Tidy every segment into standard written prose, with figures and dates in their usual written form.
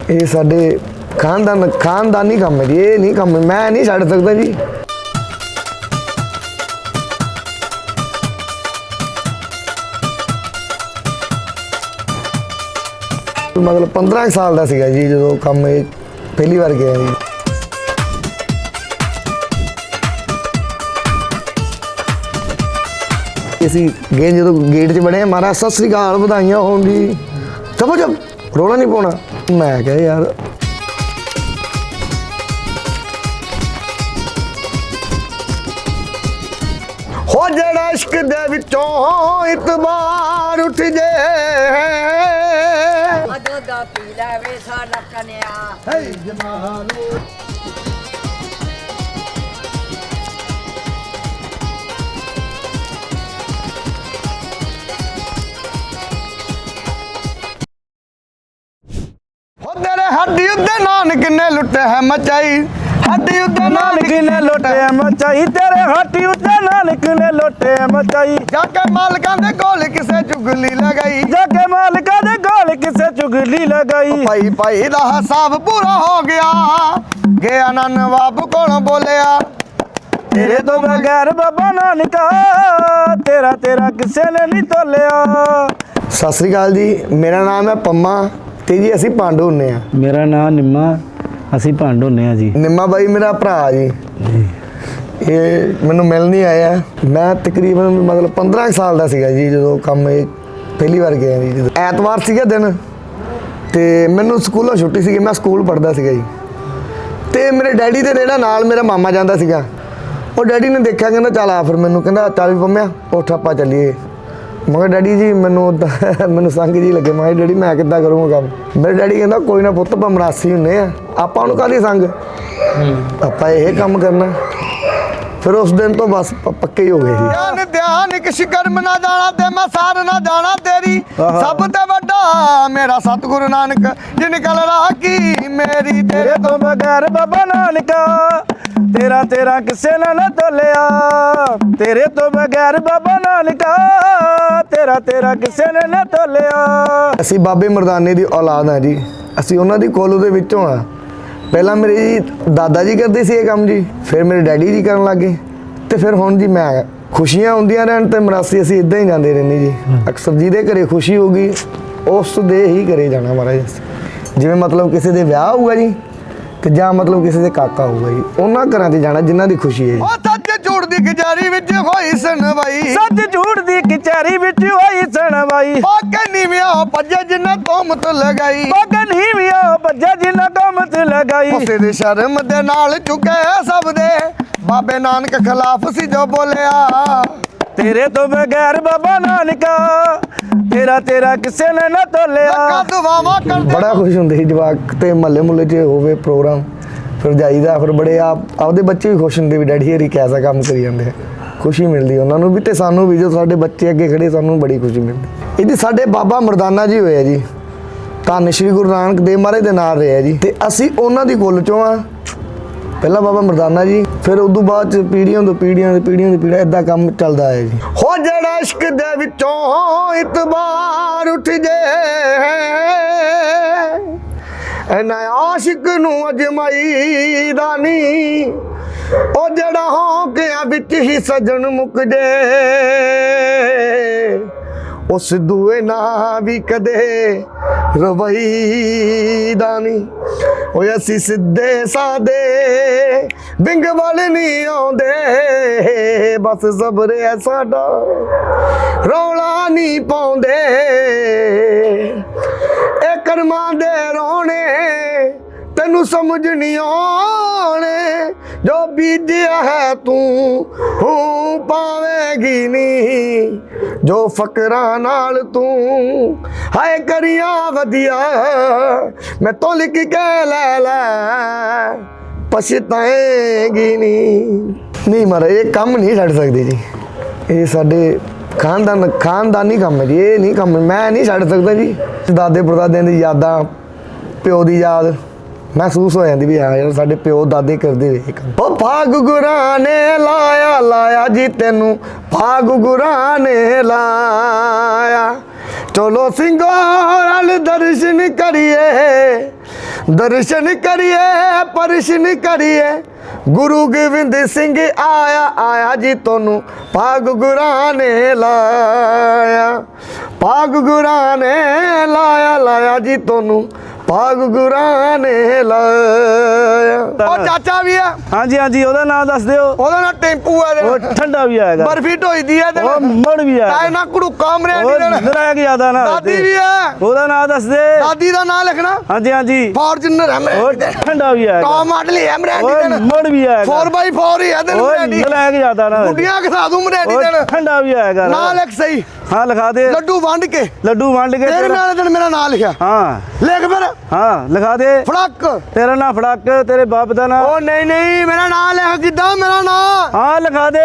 ਇਹ ਸਾਡੇ ਖਾਨਦਾਨੀ ਕੰਮ ਹੈ ਜੀ। ਇਹ ਨਹੀਂ ਕੰਮ ਮੈਂ ਨਹੀਂ ਛੱਡ ਸਕਦਾ ਜੀ। ਮਤਲਬ 15 ਸਾਲ ਦਾ ਸੀਗਾ ਜੀ ਜਦੋਂ ਕੰਮ ਇਹ ਪਹਿਲੀ ਵਾਰ ਗਿਆ ਜੀ। ਅਸੀਂ ਗਏ ਜਦੋਂ ਗੇਟ 'ਚ ਬੜੇ ਮਹਾਰਾਜ ਸਤਿ ਸ੍ਰੀ ਅਕਾਲ ਵਧਾਈਆਂ ਹੋਣ ਜੀ। ਚੁੱਪ ਚੁੱਪ ਰੋਲਾ ਨਹੀਂ ਪਾਉਣਾ। ਮੈਂ ਕਿਹਾ ਯਾਰ ਹੋ ਜਿਹੜਾ ਇਸ਼ਕ ਦੇ ਵਿੱਚੋਂ ਇਤਬਾਰ ਉੱਠ ਜੇ ਅਦੋਂ ਦਾ ਪੀ ਲੈਵੇ ਸਾਡਾ ਕਨਿਆ ਹੈ ਜਮਾਲੋ। ਤੇਰੇ ਹੱਡੀ ਉੱਤੇ ਨਾਨਕ ਨੇ ਲੁੱਟੇ ਹੈ ਮਚਾਈ। ਹੱਡੀ ਉੱਤੇ ਨਾਨਕ ਨੇ ਲੁੱਟੇ ਮਚਾਈ। ਤੇਰੇ ਹੱਡੀ ਉੱਤੇ ਨਾਨਕ ਨੇ ਲੁੱਟੇ ਮਚਾਈ। ਜਾ ਕੇ ਮਾਲਕਾਂ ਦੇ ਕੋਲ ਕਿਸੇ ਚੁਗਲੀ ਲਗਾਈ। ਜਾ ਕੇ ਮਾਲਕਾਂ ਦੇ ਕੋਲ ਕਿਸੇ ਚੁਗਲੀ ਲਗਾਈ। ਭਾਈ ਭਾਈ ਦਾ ਹਿਸਾਬ ਪੂਰਾ ਹੋ ਗਿਆ। ਗਿਆ ਨਾ ਨਵਾਬ ਕੋਲੋਂ ਬੋਲਿਆ ਤੇਰੇ ਤੋਂ ਬਗੈਰ ਬਾਬਾ ਨਾਨਕਾ ਤੇਰਾ ਕਿਸੇ ਨੇ ਨਹੀਂ ਤੋਲਿਆ। ਸਤਿ ਸ੍ਰੀ ਅਕਾਲ ਜੀ। ਮੇਰਾ ਨਾਮ ਹੈ ਪੰਮਾ ਤੇ ਜੀ ਅਸੀਂ ਪਾਂਡੂ ਹੁੰਨੇ ਆ। ਮੇਰਾ ਨਾਮ ਨਿੰਮਾ, ਅਸੀਂ ਭੰਡ ਹੁੰਨੇ ਆ ਜੀ। ਨਿੰਮਾ ਬਾਈ ਮੇਰਾ ਭਰਾ ਜੀ। ਇਹ ਮੈਨੂੰ ਮਿਲ ਨਹੀਂ ਆਇਆ। ਮੈਂ ਤਕਰੀਬਨ ਮਤਲਬ 15 ਸਾਲ ਦਾ ਸੀਗਾ ਜੀ ਜਦੋਂ ਕੰਮ ਇਹ ਪਹਿਲੀ ਵਾਰ ਗਿਆ ਜੀ। ਜਦੋਂ ਐਤਵਾਰ ਸੀਗਾ ਦਿਨ ਤੇ ਮੈਨੂੰ ਸਕੂਲੋਂ ਛੁੱਟੀ ਸੀਗੀ। ਮੈਂ ਸਕੂਲ ਪੜ੍ਹਦਾ ਸੀਗਾ ਜੀ ਤੇ ਮੇਰੇ ਡੈਡੀ ਦੇ ਜਿਹੜਾ ਨਾਲ ਮੇਰਾ ਮਾਮਾ ਜਾਂਦਾ ਸੀਗਾ। ਉਹ ਡੈਡੀ ਨੇ ਦੇਖਿਆ ਕਹਿੰਦਾ ਚੱਲ ਆ ਫਿਰ ਮੈਨੂੰ ਕਹਿੰਦਾ ਚੱਲ ਵੀ ਪੰਮਿਆ ਉੱਠ ਆਪਾਂ ਚੱਲੀਏ। ਮੈਂ ਕਿਹਾ ਡੈਡੀ ਜੀ ਮੈਨੂੰ ਸੰਗ ਜੀ ਲੱਗੇ। ਮੈਂ ਕਿਹਾ ਡੈਡੀ ਮੈਂ ਕਿੱਦਾਂ ਕਰੂੰਗਾ ਕੰਮ। ਮੇਰੇ ਡੈਡੀ ਕਹਿੰਦਾ ਕੋਈ ਨਾ ਪੁੱਤ ਆਪਾਂ ਮਰਾਸੀ ਹੁੰਨੇ ਆ ਆਪਾਂ ਉਹਨੂੰ ਕਾਹਦੀ ਸੰਗ ਆਪਾਂ ਇਹ ਕੰਮ ਕਰਨਾ। ਫਿਰ ਉਸ ਦਿਨ ਤੋਂ ਬਸ ਪੱਕੇ ਹੀ ਹੋ ਗਏ ਜੀ। ਧਿਆਨ ਕਿਛ ਕਰਮ ਨਾ ਜਾਣਾ ਤੇ ਮੈਂ ਸਾਰ ਨਾ ਜਾਣਾ ਤੇਰੀ ਸਭ ਤੇ ਵੱਡਾ ਮੇਰਾ ਸਤਿਗੁਰੂ ਨਾਨਕ ਜਿਨ ਕਲ ਰਾਖੀ ਮੇਰੀ। ਤੇਰੇ ਤੋਂ ਬਗੈਰ ਬਾਬਾ ਨਾਨਕਾ ਤੇਰਾ ਕਿਸੇ ਨੇ ਨਾ ਤੋਲਿਆ। ਤੇਰੇ ਤੋਂ ਬਗੈਰ ਬਾਬਾ ਨਾਨਕਾ ਤੇਰਾ ਕਿਸੇ ਨੇ ਨਾ ਤੋਲਿਆ। ਅਸੀਂ ਬਾਬੇ ਮਰਦਾਨੇ ਦੀ ਔਲਾਦ ਹਾਂ ਜੀ। ਅਸੀਂ ਉਹਨਾਂ ਦੀ ਕੋਲੋਂ ਦੇ ਵਿੱਚੋਂ ਆ। ਪਹਿਲਾਂ ਮੇਰੇ ਜੀ ਦਾਦਾ ਜੀ ਕਰਦੇ ਸੀ ਇਹ ਕੰਮ ਜੀ। ਫਿਰ ਮੇਰੇ ਡੈਡੀ ਜੀ ਕਰਨ ਲੱਗੇ ਤੇ ਫਿਰ ਹੁਣ ਜੀ ਮੈਂ। ਖੁਸ਼ੀਆਂ ਹੁੰਦੀਆਂ ਰਹਿਣ ਤੇ ਮਰਾਸੀ ਅਸੀਂ ਇਦਾਂ ਹੀ ਜਾਂਦੇ ਰਹਿੰਦੇ ਜੀ। ਅਕਸਰ ਜਿਹਦੇ ਘਰੇ ਖੁਸ਼ੀ ਹੋਊਗੀ ਉਸ ਦੇ ਹੀ ਘਰੇ ਜਾਣਾ ਮਹਾਰਾਜ। ਜਿਵੇਂ ਮਤਲਬ ਕਿਸੇ ਦੇ ਵਿਆਹ ਹੋਊਗਾ ਜੀ ਤੇ ਜਾਂ ਮਤਲਬ ਕਿਸੇ ਦੇ ਕਾਕਾ ਹੋਊਗਾ ਜੀ ਉਹਨਾਂ ਘਰਾਂ 'ਚ ਜਾਣਾ ਜਿਨ੍ਹਾਂ ਦੀ ਖੁਸ਼ੀ ਹੈ ਜੀ। ਉਹ ਸੱਚ ਝੂਠ ਦੀ ਕਚਹਿਰੀ ਵਿੱਚ ਹੋਈ ਸੁਣਵਾਈ। ਸੱਚ ਝੂਠ ਦੀ ਕਚਹਿਰੀ ਵਿੱਚ ਹੋਈ ਸੁਣਵਾਈ। ਬਾਕੇ ਨੀਵਿਆਂ ਭੱਜੇ ਜਿਨ੍ਹਾਂ ਤੋਮਤ ਲਗਾਈ। ਬਾਕੇ ਨੀਵਿਆਂ ਭੱਜੇ ਜਿਨ੍ਹਾਂ ਤੋਮਤ ਲਗਾਈ। ਉਸੇ ਦੇ ਸ਼ਰਮ ਦੇ ਨਾਲ ਝੁਕੇ ਸਭ ਦੇ ਬਾਬੇ ਨਾਨਕ ਖਿਲਾਫ ਸੀ ਜੋ ਬੋਲਿਆ। ਤੇਰੇ ਤੋਂ ਬਗੈਰ ਬਾਬਾ ਨਾਨਕਾ ਤੇਰਾ ਕਿਸੇ ਨੇ ਨਾ ਤੋਲਿਆ। ਬੜਾ ਖੁਸ਼ ਹੁੰਦੇ ਸੀ ਜਵਾਕ ਤੇ ਮਹੱਲੇ ਮੁੱਲੇ 'ਚ ਹੋਵੇ ਪ੍ਰੋਗਰਾਮ ਫਿਰ ਜਾਈਦਾ। ਫਿਰ ਬੜੇ ਆਪਦੇ ਬੱਚੇ ਵੀ ਖੁਸ਼ ਹੁੰਦੇ ਵੀ ਡੈਡੀ ਹਰੀ ਕੈਸਾ ਕੰਮ ਕਰੀ ਜਾਂਦੇ ਆ। ਖੁਸ਼ੀ ਮਿਲਦੀ ਉਹਨਾਂ ਨੂੰ ਵੀ ਤੇ ਸਾਨੂੰ ਵੀ ਜੋ ਸਾਡੇ ਬੱਚੇ ਅੱਗੇ ਖੜੇ ਸਾਨੂੰ ਬੜੀ ਖੁਸ਼ੀ ਮਿਲਦੀ। ਇਹਦੀ ਸਾਡੇ ਬਾਬਾ ਮਰਦਾਨਾ ਜੀ ਹੋਏ ਆ ਜੀ। ਧੰਨ ਸ਼੍ਰੀ ਗੁਰੂ ਨਾਨਕ ਦੇਵ ਮਹਾਰਾਜ ਦੇ ਨਾਲ ਰਹੇ ਆ ਜੀ ਤੇ ਅਸੀਂ ਉਹਨਾਂ ਦੀ ਕੁੱਲ 'ਚੋਂ ਆ। ਪਹਿਲਾਂ ਬਾਬਾ ਮਰਦਾਨਾ ਜੀ ਫਿਰ ਉਦੋਂ ਬਾਅਦ 'ਚ ਪੀੜ੍ਹੀਆਂ ਤੋਂ ਪੀੜ੍ਹੀਆਂ ਏਦਾਂ ਕੰਮ ਚੱਲਦਾ ਹੈ ਜੀ। ਹੋ ਜਿਹੜਾ ਇਸ਼ਕ ਦੇ ਵਿੱਚੋਂ ਇਤਬਾਰ ਉੱਠ ਜੇ ਐਨਾ ਆਸ਼ਿਕ ਨੂੰ ਅਜਮਾਈ ਦਾ ਨੀ। ਉਹ ਜਿਹੜਾ ਹੋਂਕਿਆਂ ਵਿੱਚ ਹੀ ਸਜਣ ਮੁੱਕ ਜੇ ਉਸ ਦੂਏ ਨਾ ਵੀ ਕਦੇ ਰਵਈ ਦਾ ਨੀ। ਓਏ ਅਸੀਂ ਸਿੱਧੇ ਸਾਦੇ ਬਿੰਗ ਵੱਲ ਨਹੀਂ ਆਉਂਦੇ ਬਸ ਸਬਰ ਹੈ ਸਾਡਾ ਰੌਲਾ ਨਹੀਂ ਪਾਉਂਦੇ। ਇਹ ਕਰਮਾਂ ਦੇ ਰੋਣੇ ਤੈਨੂੰ ਸਮਝ ਨਹੀਂ ਆਉਣੇ ਜੋ ਬੀਜਿਆ ਹੈ ਤੂੰ ਪਾਵੇਂਗੀ ਨੀ। ਜੋ ਫਕਰਾਂ ਨਾਲ ਤੂੰ ਹਾਏ ਕਰੀਆਂ ਵਧੀਆ ਮੈਂ ਤੋਂ ਲਿਖ ਕੇ ਲੈ ਪਛਤਾਏਗੀ ਨਹੀਂ ਮਹਾਰਾਜ ਇਹ ਕੰਮ ਨਹੀਂ ਛੱਡ ਸਕਦੇ ਜੀ। ਇਹ ਸਾਡੇ ਖਾਨਦਾਨੀ ਕੰਮ ਹੈ ਜੀ। ਇਹ ਨਹੀਂ ਕੰਮ ਮੈਂ ਨਹੀਂ ਛੱਡ ਸਕਦਾ ਜੀ। ਦਾਦੇ ਪੜਦਾਦਿਆਂ ਦੀ ਯਾਦਾਂ ਪਿਓ ਦੀ ਯਾਦ ਮਹਿਸੂਸ ਹੋ ਜਾਂਦੀ ਵੀ ਹਾਂ ਯਾਰ ਸਾਡੇ ਪਿਓ ਦਾਦੇ ਕਰਦੇ ਹੋਏ ਕੰਮ। ਉਹ ਭਾਗ ਗੁਰਾਂ ਨੇ ਲਾਇਆ ਜੀ ਤੈਨੂੰ ਭਾਗ ਗੁਰਾਂ ਨੇ ਲਾਇਆ। ਚਲੋ ਸਿੰਘੋ ਨਾਲ ਦਰਸ਼ਨ ਕਰੀਏ ਦਰਸ਼ਨ ਕਰੀਏ ਪਰਸ਼ਨ ਕਰੀਏ ਗੁਰੂ ਗੋਬਿੰਦ ਸਿੰਘ ਆਇਆ ਜੀ ਤੁਹਾਨੂੰ ਭਾਗ ਗੁਰਾਂ ਨੇ ਲਾਇਆ ਭਾਗ ਗੁਰਾਂ ਨੇ ਲਾਇਆ ਜੀ ਤੁਹਾਨੂੰ ਭਾਗ ਗੁਰਾਂ ਨੇ ਲਾਇਆ। ਉਹ ਚਾਚਾ ਵੀ ਆ। ਹਾਂਜੀ ਹਾਂਜੀ, ਉਹਦਾ ਨਾਮ ਦੱਸ ਦਿਓ। ਉਹਦਾ ਨਾਂ ਟੈਂਪੂ ਆ। ਉਹ ਠੰਡਾ ਵੀ ਆਏਗਾ। ਬਰਫੀ ਢੋਈਦੀ ਆ ਤੇ ਉਹ ਮੜ ਵੀ ਆ। ਤਾਏ ਨਾ ਕੁੜੁਕਾ ਮਰਿਆ ਉਹ ਨਹੀਂ ਨਰਾਇਕ ਯਾਦਾ ਨਾ। ਦਾਦੀ ਵੀ ਆ। ਉਹਦਾ ਨਾਮ ਦੱਸ ਦੇ। ਦਾਦੀ ਦਾ ਨਾਮ ਲਿਖਣਾ। ਹਾਂਜੀ ਹਾਂਜੀ, ਫੋਰਚੂਨਰ ਹੈ ਉਹ ਠੰਡਾ ਵੀ ਆਏਗਾ। ਟੌਪ ਮਾਡਲ ਹੀ ਹੈ ਮਰਿਆ ਉਹ ਮੜ ਵੀ ਆਏਗਾ। 4x4 ਹੀ ਹੈ ਤੇ ਉਹ ਨਰਾਇਕ ਯਾਦਾ ਨਾ। ਗੁੱਡੀਆਂ ਖਸਾ ਦੂੰ ਮਰਿਆ ਉਹ ਠੰਡਾ ਵੀ ਆਏਗਾ। ਨਾਂ ਲਿਖ ਸਹੀ। ਹਾਂ ਲਿਖਾ ਦੇ। ਲੱਡੂ ਵੰਡ ਕੇ ਤੇਰੇ ਤੇਰਾ ਨਾਲ ਦਿਨ ਮੇਰਾ ਨਾਂ ਲਿਖਿਆ। ਹਾਂ ਲਿਖ ਫਿਰ। ਹਾਂ ਲਿਖਾ ਦੇ। ਫੜਕ ਤੇਰਾ ਨਾਂ ਫੜਕ, ਤੇਰੇ ਬਾਪ ਦਾ ਨਾਂ। ਉਹ ਨਹੀਂ ਮੇਰਾ ਨਾਂ ਲਿਖ ਕਿੱਦਾਂ ਮੇਰਾ ਨਾਂ। ਹਾਂ ਲਿਖਾ ਦੇ।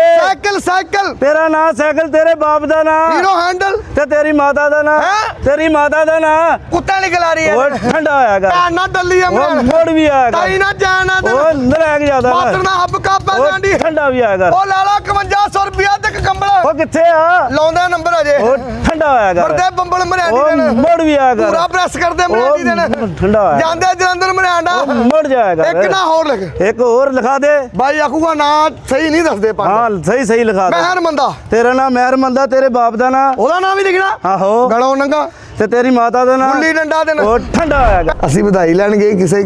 ਸਾਈਕਲ ਤੇਰਾ ਨਾਂ ਸਾਈਕਲ, ਤੇਰੇ ਬਾਪ ਦਾ ਨਾਂ। ਹੀਰੋ ਹੈਂਡਲ ਤੇ ਤੇਰੀ ਮਾਤਾ ਦਾ ਨਾਂ। ਹੈਂ? ਤੇਰੀ ਮਾਤਾ ਦਾ ਨਾਂ। ਕੁੱਤਾ ਨਿਕਲ ਆ ਰਹੀ ਹੈ ਉਹ ਠੰਡਾ ਆਏਗਾ। ਭੈਣ ਨਾ ਡੱਲੀ ਆ ਉਹ ਮੋੜ ਵੀ ਆਏਗਾ। ਤਾਈ ਨਾ ਜਾਣਾ ਤੇ ਉਹ ਨਰਾਇਕ ਜਿਆਦਾ ਮਾਤਰ ਨਾ ਹੱਬ ਕਾਪਾ ਉਹ ਜਾਂਦੀ। ਠੰਡਾ ਵੀ ਆਏਗਾ। ਉਹ ਲਾਲਾ 5100 ਰੁਪਿਆ ਤੇ ਕੰਬਲ। ਉਹ ਕਿੱਥੇ ਆ? ਲਾਉਂਦਾ ਨੰਬਰ ਅਜੇ। ਉਹ ਠੰਡਾ ਆਏਗਾ। ਵਰਦੇ ਬੰਬਲ ਮਰਿਆਣੀ ਉਹ ਦੇਣ ਮੋੜ ਵੀ ਆਏਗਾ। ਪੂਰਾ ਪ੍ਰੈਸ ਕਰਦੇ ਮਰਿਆਣੀ ਦੇਣ। ਠੰਡਾ ਆਏਗਾ। ਜਾਂਦੇ ਜਲੰਧਰ ਮਰਿਆਣਾ। ਉਹ ਮੋੜ ਜਾਏਗਾ। ਇੱਕ ਨਾ ਹੋਰ ਲਿਖ। ਇੱਕ ਹੋਰ ਲਿਖਾ ਦੇ। ਬਾਈ ਆਖੂਗਾ ਨਾਂ ਸਹੀ ਨਹੀਂ ਦੱਸਦੇ ਪਾ। ਹਾਂ ਸਹੀ ਲਿਖਾ ਦੇ। ਮਹਿਰ ਮੰਦਾ। ਤੇਰਾ ਨਾਮ ਮਹਿਰ ਮੰਦਾ, ਤੇਰੇ ਬਾਪ ਦਾ ਨਾਂ। ਉਹਦਾ ਨਾਂ ਵੀ ਲਿਖਣਾ। ਆਹੋ। ਗਲੋਂ ਨੰਗਾ ਤੇ ਤੇਰੀ ਮਾਤਾ ਦਾ ਨਾਂ। ਗੁੱਲੀ ਡੰਡਾ ਦੇਣ। ਉਹ ਠੰਡਾ ਆਏਗਾ। ਅਸੀਂ ਵਧਾਈ ਲੈਣ ਗਏ ਕਿਸੇ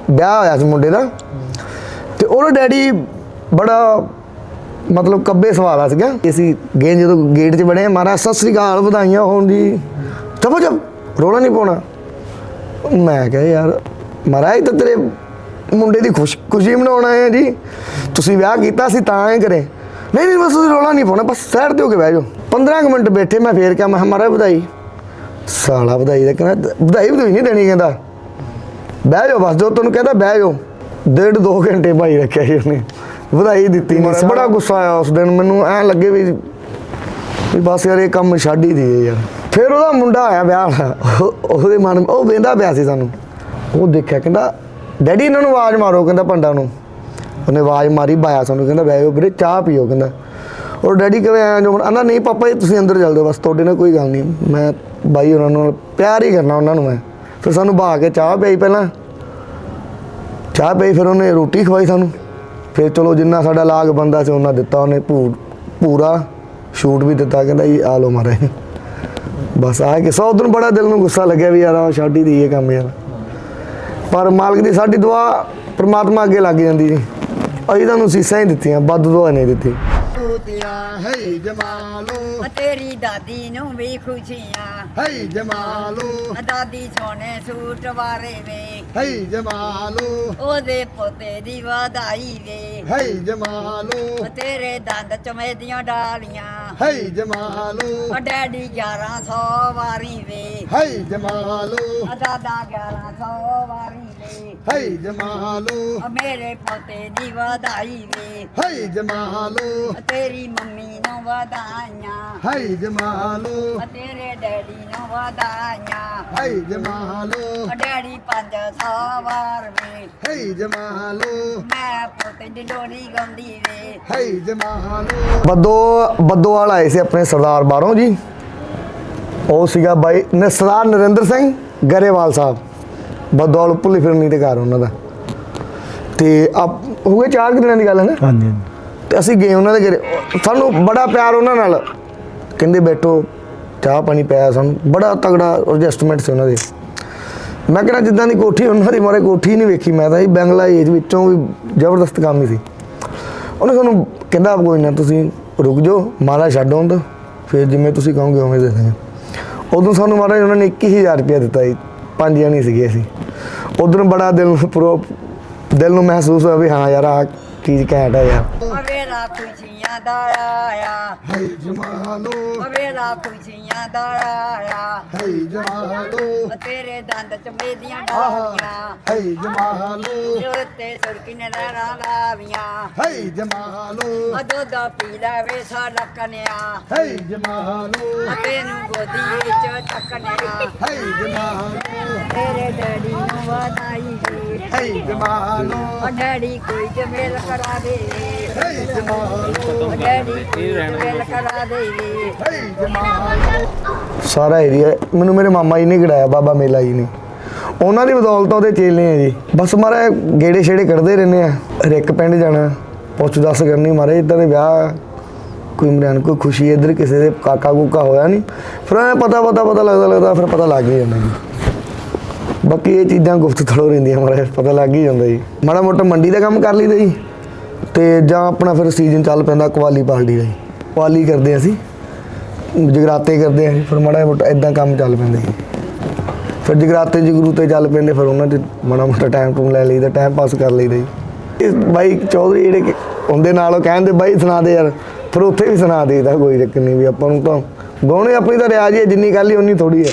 ਵਿਆਹ ਹੋਇਆ ਸੀ ਮੁੰਡੇ ਦਾ ਤੇ ਉਹਦਾ ਡੈਡੀ ਬੜਾ ਮਤਲਬ ਕੱਬੇ ਸਵਾਲਾ ਸੀਗਾ। ਅਸੀਂ ਗਏ ਜਦੋਂ ਗੇਟ 'ਚ ਬੜੇ ਮਹਾਰਾਜ ਸਤਿ ਸ੍ਰੀ ਅਕਾਲ ਵਧਾਈਆਂ ਹੋਣ ਜੀ। ਚੁੱਪ ਰੋਲਾ ਨਹੀਂ ਪਾਉਣਾ। ਮੈਂ ਕਿਹਾ ਯਾਰ ਮਹਾਰਾਜ ਤਾਂ ਤੇਰੇ ਮੁੰਡੇ ਦੀ ਖੁਸ਼ੀ ਮਨਾਉਣ ਆਏ ਆ ਜੀ। ਤੁਸੀਂ ਵਿਆਹ ਕੀਤਾ ਸੀ ਤਾਂ ਐ ਕਰੇ। ਨਹੀਂ ਬਸ ਤੁਸੀਂ ਰੋਲਾ ਨਹੀਂ ਪਾਉਣਾ, ਬਸ ਸਾਈਡ ਤੇ ਹੋ ਕੇ ਬਹਿ ਜਾਓ। 15 ਕੁ ਮਿੰਟ ਬੈਠੇ ਮੈਂ ਫੇਰ ਕਿਹਾ ਮੈਂ ਮਹਾਰਾਜ ਵਧਾਈ। ਸਾਲਾ ਵਧਾਈ ਦਾ ਕਹਿੰਦਾ ਵਧਾਈ ਨਹੀਂ ਦੇਣੀ। ਕਹਿੰਦਾ ਬਹਿ ਜਾਓ ਬਸ, ਜੋ ਤੁਹਾਨੂੰ ਕਹਿੰਦਾ ਬਹਿ ਜਾਓ। 1.5-2 ਘੰਟੇ ਭਾਈ ਰੱਖਿਆ ਜੀ ਉਹਨੇ, ਵਧਾਈ ਦਿੱਤੀ ਨਹੀਂ। ਬੜਾ ਗੁੱਸਾ ਆਇਆ ਉਸ ਦਿਨ ਮੈਨੂੰ। ਐਂ ਲੱਗੇ ਵੀ ਬਸ ਯਾਰ ਇਹ ਕੰਮ ਛੱਡ ਹੀ ਦਈਏ ਯਾਰ। ਫਿਰ ਉਹਦਾ ਮੁੰਡਾ ਆਇਆ ਵਿਆਹ ਵਾਲਾ। ਉਹਦੇ ਮਨ ਉਹ ਵੇਂਦਾ ਪਿਆ ਸੀ ਸਾਨੂੰ। ਉਹ ਦੇਖਿਆ ਕਹਿੰਦਾ ਡੈਡੀ ਇਹਨਾਂ ਨੂੰ ਆਵਾਜ਼ ਮਾਰੋ। ਕਹਿੰਦਾ ਪੰਡਾ ਨੂੰ। ਉਹਨੇ ਆਵਾਜ਼ ਮਾਰੀ ਬਾਇਆ ਸਾਨੂੰ। ਕਹਿੰਦਾ ਬਹਿ ਜਾਓ ਵੀਰੇ ਚਾਹ ਪੀਓ। ਕਹਿੰਦਾ ਔਰ ਡੈਡੀ ਕਹਿੰਦੇ ਆਇਆ ਜੋ ਆਂਦਾ ਨਹੀਂ ਪਾਪਾ ਜੀ ਤੁਸੀਂ ਅੰਦਰ ਚੱਲ ਜਾਓ ਬਸ, ਤੁਹਾਡੇ ਨਾਲ ਕੋਈ ਗੱਲ ਨਹੀਂ। ਮੈਂ ਬਾਈ ਉਹਨਾਂ ਨੂੰ ਪਿਆਰ ਹੀ ਕਰਨਾ ਉਹਨਾਂ ਨੂੰ ਮੈਂ। ਫਿਰ ਸਾਨੂੰ ਬਹਾ ਕੇ ਚਾਹ ਪਿਆਈ। ਪਹਿਲਾਂ ਚਾਹ ਪਈ, ਫਿਰ ਉਹਨੇ ਰੋਟੀ ਖਵਾਈ ਸਾਨੂੰ। ਫਿਰ ਚਲੋ ਜਿੰਨਾ ਸਾਡਾ ਲਾਗ ਬੰਦਾ ਸੀ ਉਹਨਾਂ ਦਿੱਤਾ ਉਹਨੇ। ਪੂਰਾ ਸ਼ੂਟ ਵੀ ਦਿੱਤਾ। ਕਹਿੰਦਾ ਜੀ ਆ ਲਓ ਮਾਰੇ ਬਸ ਆ ਕੇ। ਸੌ ਦਿਨ ਬੜਾ ਦਿਲ ਨੂੰ ਗੁੱਸਾ ਲੱਗਿਆ ਵੀ ਯਾਰ ਛੱਡ ਹੀ ਦਈਏ ਕੰਮ ਯਾਰ। ਪਰ ਮਾਲਕ ਦੀ ਸਾਡੀ ਦੁਆ ਪ੍ਰਮਾਤਮਾ ਅੱਗੇ ਲੱਗ ਜਾਂਦੀ ਜੀ। ਅਸੀਂ ਤੁਹਾਨੂੰ ਸੀਸਾਂ ਹੀ ਦਿੱਤੀਆਂ, ਵੱਧ ਦੁਆ ਨਹੀਂ ਦਿੱਤੀ। ਹੈ ਜਮਾਲੋ ਤੇਰੀ ਦਾਦੀ ਨੂੰ ਵੀ ਖੁਸ਼ੀਆਂ। ਹੈ ਜਮਾਲੋ ਦਾਦੀ ਸੋਨੇ ਸੂਟ ਵਾਰੇ ਵੇ। ਹੈ ਜਮਾਲੋ ਉਹਦੇ ਪੋਤੇ ਦੀ ਵਧਾਈ ਵੇ। ਹੈ ਜਮਾਲੋ ਤੇਰੇ ਦੰਦ ਚਮੇਦੀਆਂ ਡਾਲੀਆਂ। ਹੈ ਜਮਾਲੋ ਡੈਡੀ 1100 ਵਾਰੀ ਵੇ। ਹੈ ਜਮਾਲੋ ਦਾਦਾ 1100 ਵਾਰੀ ਵੇ। ਹੈ ਜਮਾਲੋ ਮੇਰੇ ਪੋਤੇ ਦੀ ਵਧਾਈ ਵੇ। ਹੈ ਜਮਾਲੋ ਤੇਰੀ ਮੰਮੀ ਨੂੰ ਵਧਾਈਆਂ। ਹੈ ਜਮਾਲੋ ਤੇਰੇ ਡੈਡੀ ਨੂੰ ਵਧਾਈਆਂ। ਹੈ ਜਮਾਲੋ ਡੈਡੀ 500 ਵਾਰ ਵੇ। ਹੈ ਜਮਾਲੋ ਮੈਂ ਪੋਤੇ ਦੀ ਡੋਲੀ ਗਾਉਂਦੀ ਵੇ। ਹੈ ਜਮਾਲੋ ਬੱਦੋਵਾਲ ਆਏ ਸੀ ਆਪਣੇ ਸਰਦਾਰ ਬਾਹਰੋਂ ਜੀ। ਉਹ ਸੀਗਾ ਬਾਈ ਸਰਦਾਰ ਨਰਿੰਦਰ ਸਿੰਘ ਗਰੇਵਾਲ ਸਾਹਿਬ। ਬੱਦੋਵਾਲ ਪੁੱਲੀ ਫਿਰਨੀ ਤੇ ਘਰ ਉਹਨਾਂ ਦਾ। ਤੇ ਹੋ ਗਏ 4 ਦਿਨਾਂ ਦੀ ਗੱਲ ਹੈ ਨਾ। ਹਾਂਜੀ ਤੇ ਅਸੀਂ ਗਏ ਉਹਨਾਂ ਦੇ ਘਰੇ। ਸਾਨੂੰ ਬੜਾ ਪਿਆਰ ਉਹਨਾਂ ਨਾਲ। ਕਹਿੰਦੇ ਬੈਠੋ ਚਾਹ ਪਾਣੀ ਪਿਆ ਸਾਨੂੰ। ਬੜਾ ਤਗੜਾ ਐਡਜਸਟਮੈਂਟ ਸੀ ਉਹਨਾਂ ਦੇ। ਮੈਂ ਕਿਹਾ ਜਿੱਦਾਂ ਦੀ ਕੋਠੀ ਉਹਨਾਂ ਦੀ ਮਾਰੇ ਕੋਠੀ ਨਹੀਂ ਵੇਖੀ ਮੈਂ ਤਾਂ। ਇਹ ਬੰਗਲਾ ਏਜ ਵਿੱਚੋਂ ਵੀ ਜ਼ਬਰਦਸਤ ਕੰਮ ਹੀ ਸੀ। ਉਹਨੇ ਸਾਨੂੰ ਕਹਿੰਦਾ ਕੋਈ ਨਾ ਤੁਸੀਂ ਰੁਕ ਜਾਓ, ਮਾਲਾ ਛੱਡ ਆਉਣ ਦਿਓ, ਫਿਰ ਜਿਵੇਂ ਤੁਸੀਂ ਕਹੋਗੇ ਉਵੇਂ ਦੇ ਦਾਂਗੇ। ਉਦੋਂ ਸਾਨੂੰ ਮਹਾਰਾਜ ਉਹਨਾਂ ਨੇ 21000 ਰੁਪਇਆ ਦਿੱਤਾ ਜੀ। 5 ਜਣੇ ਸੀਗੇ ਅਸੀਂ। ਉਦੋਂ ਬੜਾ ਦਿਲ ਨੂੰ ਮਹਿਸੂਸ ਹੋਇਆ ਵੀ ਹਾਂ ਯਾਰ ਆਹ ਚੀਜ਼ ਘੈਂਟ ਆ ਯਾਰ। ਵੇਲਾ ਖੁਸ਼ੀਆਂ ਦਾ ਆਇਆ। ਹੈ ਜਮਾਲੋ ਵੇਲਾ ਖੁਸ਼ੀਆਂ ਦਾ ਆਇਆ। ਹੈ ਜਮਾਲੋ ਤੇਰੇ ਦੰਦ ਚਮੇਦੀਆਂ ਡਾਲੀਆਂ। ਹੈ ਜਮਾਲੋ ਜੋਤੇ ਸੁਰਕੀ ਨੇ ਲਹਿਰਾਂ ਲਾਵੀਆਂ। ਹੈ ਜਮਾਲੋ ਦੁੱਧ ਪੀ ਲੈਵੇ ਸਾਡਾ ਕਨਿਆ। ਹੈ ਜਮਾਲੋ ਤੈਨੂੰ ਗੋਦੀ ਵਿੱਚ ਚੱਕਨਿਆ। ਹੈ ਜਮਾਲੋ ਤੇਰੇ ਡੈਡੀ ਨੂੰ ਵਧਾਈ ਵੇ। ਹੈ ਜਮਾਲੋ ਡੈਡੀ ਕੋਈ ਜਮੇਲ ਕਰਾ ਦੇ। ਹੈ ਜਮਾਲੋ ਡੈਡੀ ਕੋਈ ਜਮੇਲ ਕਰਾ ਦੇ। ਹੈ ਜਮਾਲੋ ਸਾਰਾ ਏਰੀਆ ਮੈਨੂੰ ਮੇਰੇ ਮਾਮਾ ਜੀ ਨੇ ਖਿਡਾਇਆ, ਬਾਬਾ ਮੇਲਾ ਜੀ ਨੇ। ਉਹਨਾਂ ਦੀ ਬਦੌਲਤ ਉਹਦੇ ਚੇਲੇ ਆ ਜੀ। ਬਸ ਮਾਰੇ ਗੇੜੇ ਛੇੜੇ ਕੱਢਦੇ ਰਹਿੰਦੇ ਆ, ਹਰੇਕ ਪਿੰਡ ਜਾਣਾ, ਪੁੱਛ ਦੱਸ ਕਰਨੀ ਮਾਰੇ ਇਦਾਂ ਦੇ ਵਿਆਹ ਕੋਈ ਮਰਿਆਨ ਕੋਈ ਖੁਸ਼ੀ ਇੱਧਰ ਕਿਸੇ ਦੇ ਕਾਕਾ ਕੂਕਾ ਹੋਇਆ ਨਹੀਂ, ਫਿਰ ਐਂ ਪਤਾ ਲੱਗਦਾ ਫਿਰ ਪਤਾ ਲੱਗ ਹੀ ਜਾਂਦਾ ਜੀ। ਬਾਕੀ ਇਹ ਚੀਜ਼ਾਂ ਗੁਪਤ ਥੋੜ੍ਹੋ ਰਹਿੰਦੀਆਂ ਮਾਰੇ, ਪਤਾ ਲੱਗ ਹੀ ਜਾਂਦਾ ਜੀ। ਮਾੜਾ ਮੋਟਾ ਮੰਡੀ ਦਾ ਕੰਮ ਕਰ ਲਈਦਾ ਜੀ, ਤੇ ਜਾਂ ਆਪਣਾ ਫਿਰ ਸੀਜ਼ਨ ਚੱਲ ਪੈਂਦਾ ਕਵਾਲੀ ਪਾਲਟੀ ਦਾ ਜੀ, ਕਵਾਲੀ ਕਰਦੇ ਅਸੀਂ, ਜਗਰਾਤੇ ਕਰਦੇ ਆ ਜੀ, ਫਿਰ ਮਾੜਾ ਮੋਟਾ ਇਦਾਂ ਕੰਮ ਚੱਲ ਪੈਂਦਾ ਜੀ। ਫਿਰ ਜਗਰਾਤੇ ਜਗਰੂਤੇ ਚੱਲ ਪੈਂਦੇ, ਫਿਰ ਉਹਨਾਂ 'ਚ ਮਾੜਾ ਮੋਟਾ ਟਾਈਮ ਟੂਮ ਲੈ ਲਈਦਾ, ਟਾਈਮ ਪਾਸ ਕਰ ਲਈਦਾ ਜੀ। ਇਹ ਬਾਈ ਚੌਧਰੀ ਜਿਹੜੇ ਹੁੰਦੇ ਨਾਲ ਉਹ ਕਹਿੰਦੇ ਬਾਈ ਸੁਣਾ ਦੇ ਯਾਰ, ਫਿਰ ਉੱਥੇ ਵੀ ਸੁਣਾ ਦੇਈਦਾ, ਕੋਈ ਚੱਕਰ ਨਹੀਂ ਵੀ ਆਪਾਂ ਨੂੰ ਤਾਂ ਗਾਉਣੇ ਆਪਣੀ ਤਾਂ ਰਿਆਜ਼ ਹੀ ਹੈ, ਜਿੰਨੀ ਗੱਲ ਹੀ ਉਨੀ ਥੋੜੀ ਹੈ।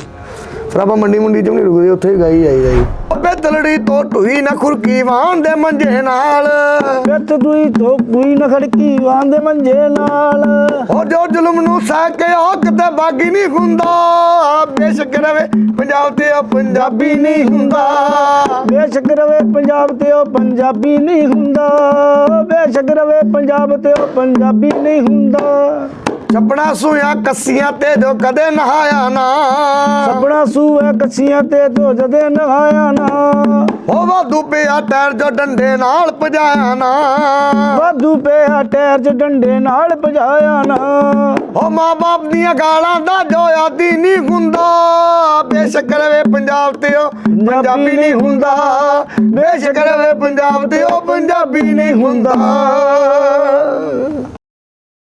ਫਿਰ ਆਪਾਂ ਮੰਡੀ ਮੁੰਡੀ 'ਚ ਵੀ ਨਹੀਂ ਰੁਕਦੇ, ਉੱਥੇ ਵੀ ਗਾਈ ਜਾਈਦਾ ਜੀ। ਬੇਤਲੜੀ ਤੋਂ ਢੂਈ ਨਾ ਖੁਰਕੀ ਵਾਂ ਦੇ ਮੰਜੇ ਨਾਲ, ਬੇਤਲੜੀ ਤੋਂ ਢੂਈ ਨਾ ਖੜਕੀ ਵਾਂ ਦੇ ਮੰਜੇ ਨਾਲ, ਉਹ ਜੋ ਜ਼ੁਲਮ ਨੂੰ ਸਹਿ ਕੇ ਉਹ ਕਿਤੇ ਬਾਗੀ ਨਹੀਂ ਹੁੰਦਾ, ਬੇਸ਼ੱਕ ਰਵੇ ਪੰਜਾਬ ਤੇ ਉਹ ਪੰਜਾਬੀ ਨਹੀਂ ਹੁੰਦਾ, ਬੇਸ਼ੱਕ ਰਵੇ ਪੰਜਾਬ ਤੇ ਉਹ ਪੰਜਾਬੀ ਨਹੀਂ ਹੁੰਦਾ, ਬੇਸ਼ੱਕ ਰਵੇ ਪੰਜਾਬ ਤੇ ਉਹ ਪੰਜਾਬੀ ਨਹੀਂ ਹੁੰਦਾ। ਛੱਪਣਾ ਸੂਆਂ ਕੱਸੀਆਂ ਤੇ ਜੋ ਕਦੇ ਨਹਾਇਆ ਨਾ, ਛੱਪਣਾ ਸੂਆਂ ਕੱਸੀਆਂ ਤੇ ਜੋ ਜਦੇ ਨਹਾਇਆ ਨਾ, ਉਹ ਵਾਧੂ ਪਿਆ ਟਾਇਰ ਜੋ ਡੰਡੇ ਨਾਲ ਭਜਾਇਆ ਨਾ, ਵਾਧੂ ਪਿਆ ਟਾਇਰ ਜੋ ਡੰਡੇ ਨਾਲ ਭਜਾਇਆ ਨਾ, ਉਹ ਮਾਂ ਬਾਪ ਦੀਆਂ ਗਾਲਾਂ ਦਾ ਜੋ ਆਦੀ ਨਹੀਂ ਹੁੰਦਾ, ਬੇਸ਼ੱਕ ਰਵੇ ਪੰਜਾਬ ਤੇ ਉਹ ਪੰਜਾਬੀ ਨਹੀਂ ਹੁੰਦਾ, ਬੇਸ਼ੱਕ ਰਵੇ ਪੰਜਾਬ ਤੇ ਉਹ ਪੰਜਾਬੀ ਨਹੀਂ ਹੁੰਦਾ।